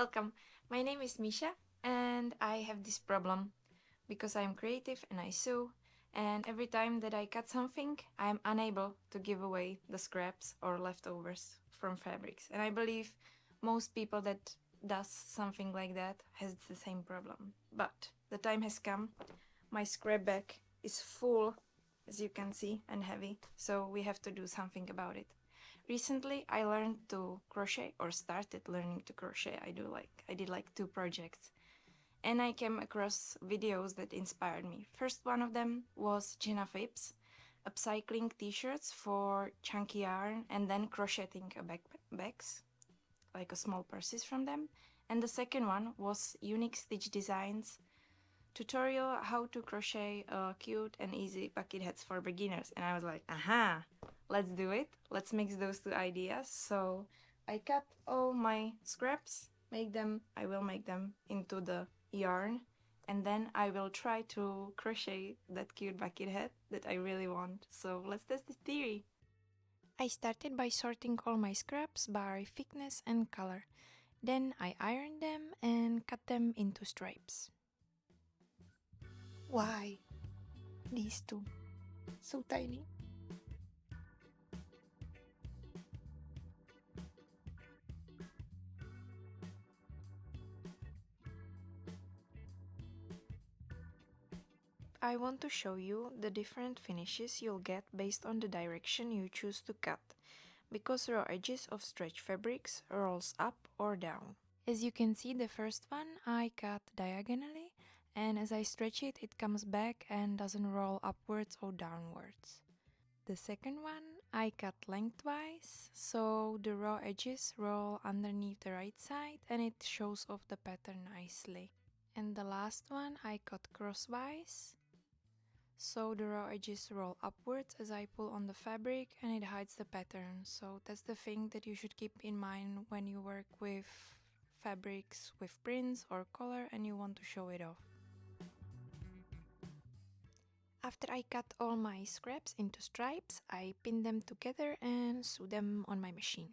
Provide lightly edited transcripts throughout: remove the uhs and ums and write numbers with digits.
Welcome. My name is Misha and I have this problem because I'm creative and I sew, and every time that I cut something, I'm unable to give away the scraps or leftovers from fabrics. And I believe most people that does something like that has the same problem. But the time has come. My scrap bag is full, as you can see, and heavy, so we have to do something about it. Recently, I learned to crochet, or started learning to crochet. I did like 2 projects, and I came across videos that inspired me. First one of them was Jenna Phipps, upcycling t-shirts for chunky yarn and then crocheting a bags, like a small purses from them. And the second one was Unique Stitch Designs tutorial how to crochet cute and easy bucket hats for beginners. And I was like, aha, let's do it. Let's mix those 2 ideas. So I cut all my scraps, I will make them into the yarn, and then I will try to crochet that cute bucket hat that I really want. So let's test this theory. I started by sorting all my scraps by thickness and color. Then I ironed them and cut them into stripes. Why these 2? So tiny. I want to show you the different finishes you'll get based on the direction you choose to cut, because raw edges of stretch fabrics rolls up or down. As you can see, the first one I cut diagonally, and as I stretch it, it comes back and doesn't roll upwards or downwards. The second one I cut lengthwise, so the raw edges roll underneath the right side and it shows off the pattern nicely. And the last one I cut crosswise, so the raw edges roll upwards as I pull on the fabric and it hides the pattern. So that's the thing that you should keep in mind when you work with fabrics with prints or color and you want to show it off. After I cut all my scraps into stripes, I pin them together and sew them on my machine.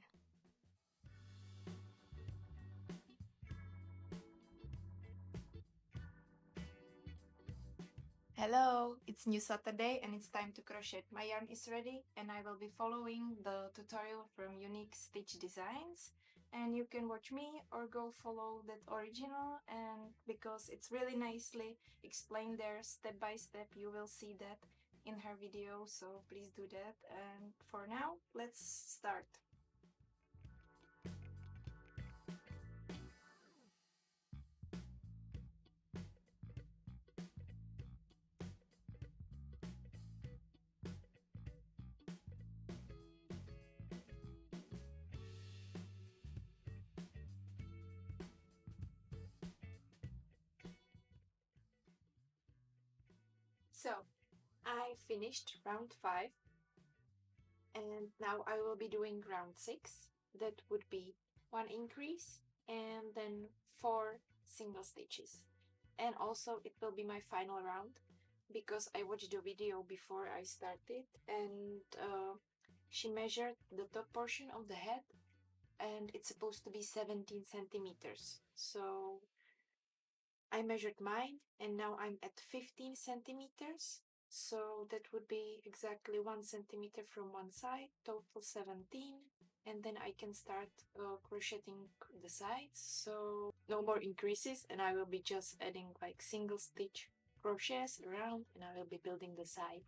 Hello, it's new Saturday and it's time to crochet. My yarn is ready and I will be following the tutorial from Unique Stitch Designs, and you can watch me or go follow that original, and because it's really nicely explained there step by step, you will see that in her video, so please do that. And for now, let's start. So I finished round 5 and now I will be doing round 6. That would be 1 increase and then 4 single stitches. And also it will be my final round because I watched the video before I started, and she measured the top portion of the head and it's supposed to be 17 centimeters. So I measured mine and now I'm at 15 centimeters. So that would be exactly 1 centimeter from one side, total 17. And then I can start crocheting the sides. So no more increases, and I will be just adding like single stitch crochets around, and I will be building the side.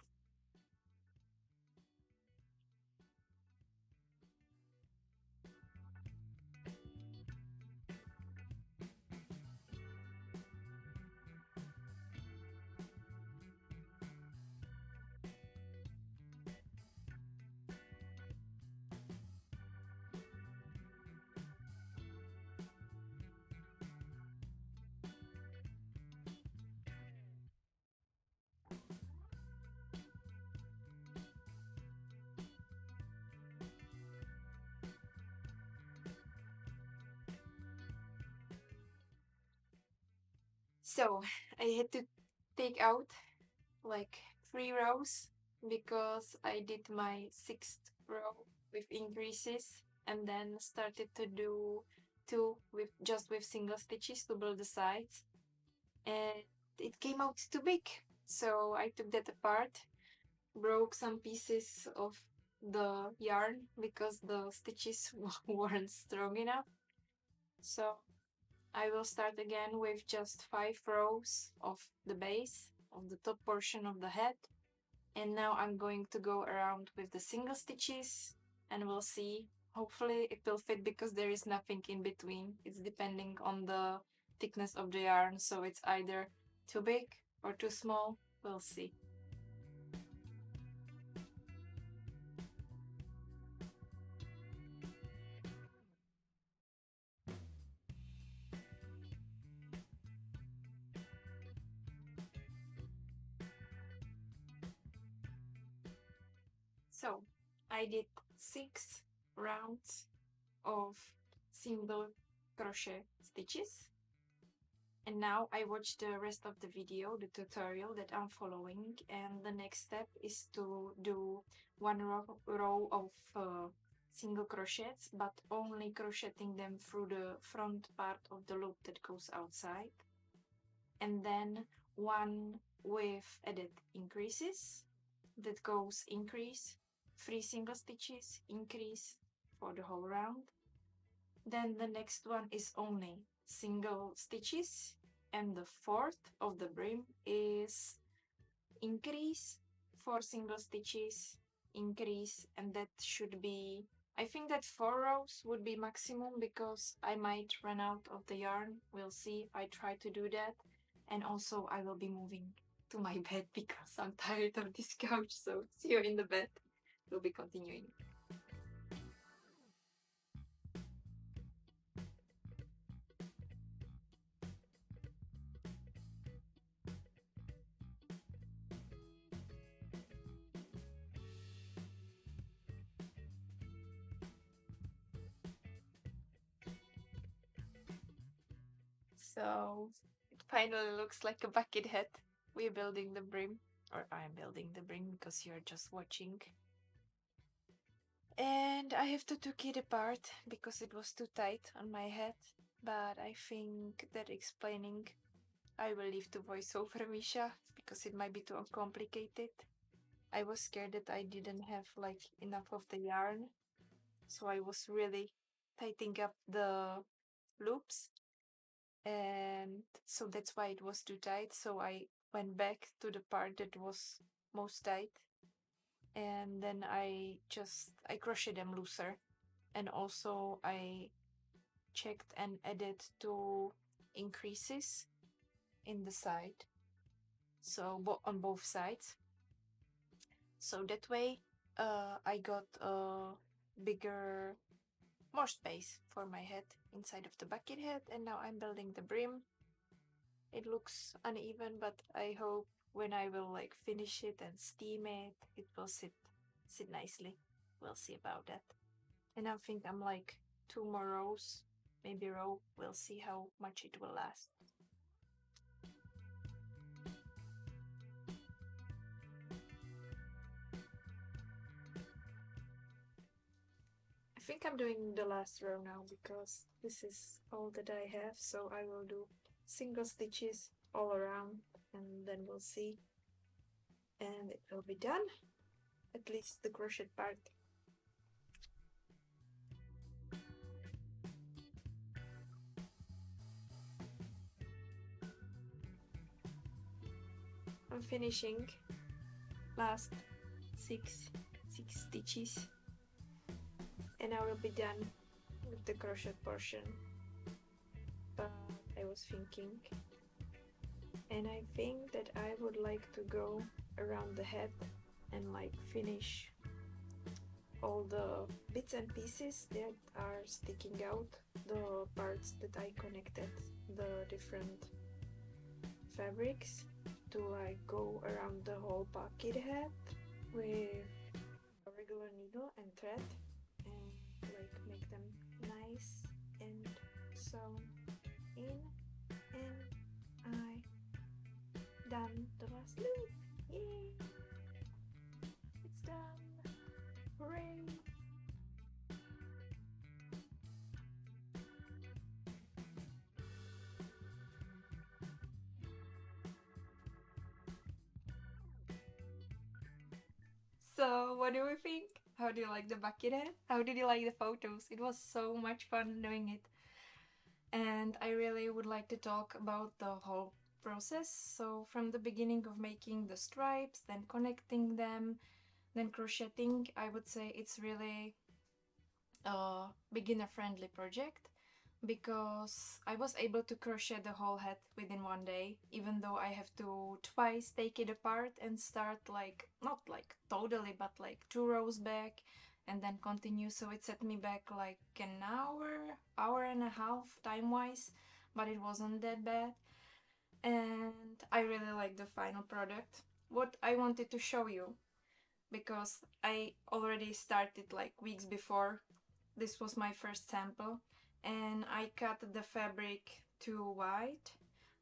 So I had to take out like 3 rows because I did my 6th row with increases and then started to do two with single stitches to build the sides, and it came out too big. So I took that apart, broke some pieces of the yarn because the stitches weren't strong enough. So I will start again with just 5 rows of the base of the top portion of the head. And now I'm going to go around with the single stitches, and we'll see. Hopefully it will fit because there is nothing in between. It's depending on the thickness of the yarn, so it's either too big or too small. We'll see. So I did 6 rounds of single crochet stitches, and now I watch the rest of the video, the tutorial that I'm following, and the next step is to do 1 row of single crochets, but only crocheting them through the front part of the loop that goes outside, and then 1 with added increases that goes increase, 3 single stitches, increase for the whole round. Then the next one is only single stitches, and the 4th of the brim is increase, 4 single stitches, increase, and that should be, I think that 4 rows would be maximum because I might run out of the yarn. We'll see. I try to do that. And also I will be moving to my bed because I'm tired of this couch. So see you in the bed. We'll be continuing. So it finally looks like a bucket hat. We're building the brim, or I'm building the brim because you're just watching. And I have to took it apart because it was too tight on my head. But I think that explaining I will leave to voiceover Misha because it might be too complicated. I was scared that I didn't have like enough of the yarn, so I was really tightening up the loops, and so that's why it was too tight. So I went back to the part that was most tight, and then I crochet them looser, and also I checked and added 2 increases in the side, so on both sides, so that way I got a bigger, more space for my head inside of the bucket hat. And now I'm building the brim. It looks uneven, but I hope when I will like finish it and steam it, it will sit nicely. We'll see about that. And I think I'm like 2 more rows, maybe row. We'll see how much it will last. I think I'm doing the last row now because this is all that I have, so I will do single stitches all around and then we'll see, and it will be done, at least the crochet part. I'm finishing last six stitches and I will be done with the crochet portion. But I was thinking, and I think that I would like to go around the head and like finish all the bits and pieces that are sticking out, the parts that I connected, the different fabrics, to like go around the whole bucket head with a regular needle and thread and like make them nice and sewn in, and I done the last loop. Yay! It's done! Hooray! What do we think? How do you like the bucket hat? How did you like the photos? It was so much fun doing it. And I really would like to talk about the whole process. So from the beginning of making the stripes, then connecting them, then crocheting, I would say it's really a beginner friendly project because I was able to crochet the whole hat within one day, even though I have to twice take it apart and start like, not like totally, but like 2 rows back and then continue. So it set me back like an hour and a half time wise, but it wasn't that bad. And I really like the final product. What I wanted to show you, because I already started like weeks before, this was my first sample, and I cut the fabric too wide,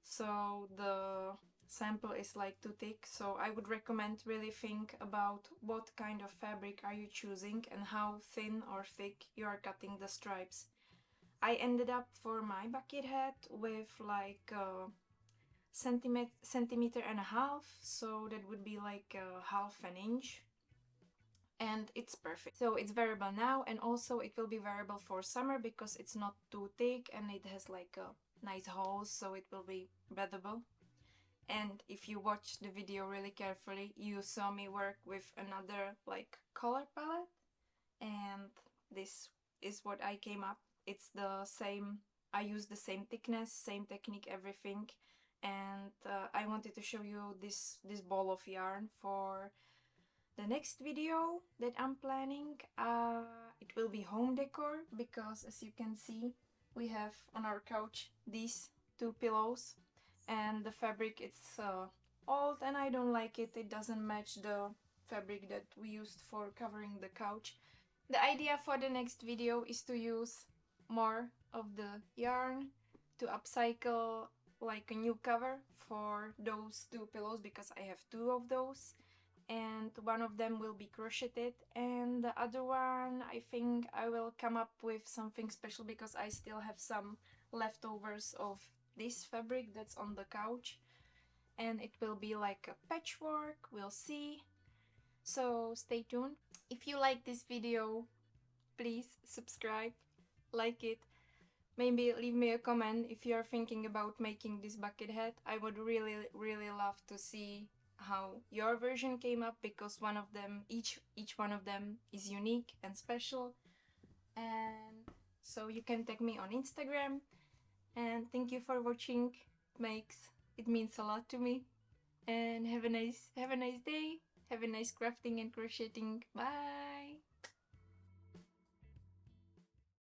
so the sample is like too thick. So I would recommend really think about what kind of fabric are you choosing and how thin or thick you are cutting the stripes. I ended up for my bucket hat with like a centimeter and a half, so that would be like half an inch, and it's perfect. So it's wearable now, and also it will be wearable for summer because it's not too thick and it has like a nice holes, so it will be breathable. And if you watch the video really carefully, you saw me work with another like color palette, and this is what I came up. It's the same, I use the same thickness, same technique, everything. And I wanted to show you this ball of yarn for the next video that I'm planning. It will be home decor because, as you can see, we have on our couch these two pillows, and the fabric it's old and I don't like it. It doesn't match the fabric that we used for covering the couch. The idea for the next video is to use more of the yarn to upcycle like a new cover for those two pillows because I have two of those, and one of them will be crocheted and the other one I think I will come up with something special because I still have some leftovers of this fabric that's on the couch, and it will be like a patchwork, we'll see. So stay tuned. If you like this video, please subscribe, like it, maybe leave me a comment if you're thinking about making this bucket hat. I would really love to see how your version came up because one of them, each one of them is unique and special. And so you can tag me on Instagram. And thank you for watching. It means a lot to me. And have a nice day. Have a nice crafting and crocheting. Bye.